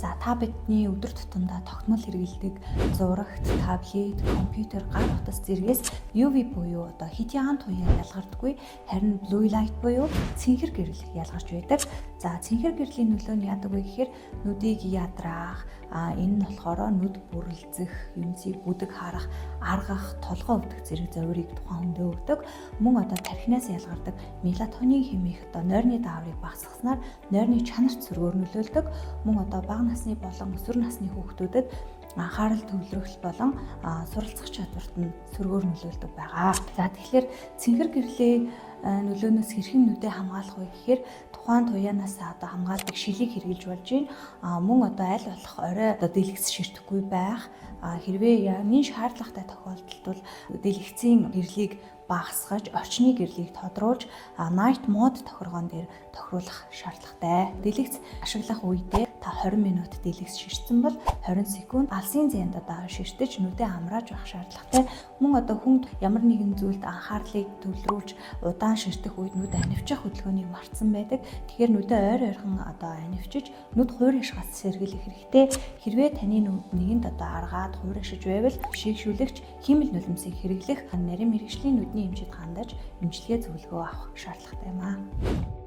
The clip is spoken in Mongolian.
За та бидний өдөр тутамдаа тогтмол хэрэглэдэг зурагт, таблет, компьютер, гар утас зэргээс UV буюу одоо хит ягаан туяа ялгардаггүй, харин blue light буюу цэнхэр гэрэл ялгарч байдаг. За цэнхэр гэрлийн нөлөө нь яадаг вэ гэхээр нүдийг ядраах, энэ нь болохоор нүд бүрлзэх, юмсыг бүдэг харах, аргах, толгой өвдөх зэрэг зориурыг тухайн хүндээ өгдөг. Мөн одоо тархинаас ялгардаг мелатонин хэмээх одоо нойрны дааврыг багасгаснаар нойрны чанарт сөргөөр нөлөөлдөг. Мөн одоо бага насны болон өсвөр насны хүүхдүүдэд анхаарал төвлөрөх болон суралцах чадварт нь сөргөөр нөлөөлдөг байгаа. За тэгэхээр цэнхэр гэрлийн нөлөөнөөс хэрхэн нүдээ хамгаалах вэ гэхээр тухайн туяанаас одоо хамгаалдаг шилийг хэрэгжилж болж байна. Мөн одоо аль болох орой одоо дэлгэц ширтэхгүй байх. Хэрвээ ямын шаардлагатай тохиолдолд бол дэлгэцийн гэрлийг багасгаж, орчны гэрлийг тодруулж, night mode тохиргоон дээр тохируулах шаардлагатай. Дэлгэц ашиглах үедээ та 20 минут дэлгэц ширтсэн бол 20 секунд алсын зээнд одоо ширтэж нүдээ амрааж байх шаардлагатай. Мөн одоо хүнд ямар нэгэн зүйлд анхаарлыг төвлөрүүлж удаан ширтэх үед нүд анивчих хөдөлгөөнийг мартсан байдаг. Тэгэхээр нүдээ ойр ойрхон одоо анивчиж нүд хуурайшгаас сэргийлэх хэрэгтэй. Хэрвээ таны нүд нэгэнд одоо аргаад хуурайшиж байвал бишигшүүлэгч хиймэл нулимсыг хэрэглэх, нарийн мэргэжлийн нүдний эмчид хандаж эмчилгээ зөвлөгөө авах шаардлагатай юм аа.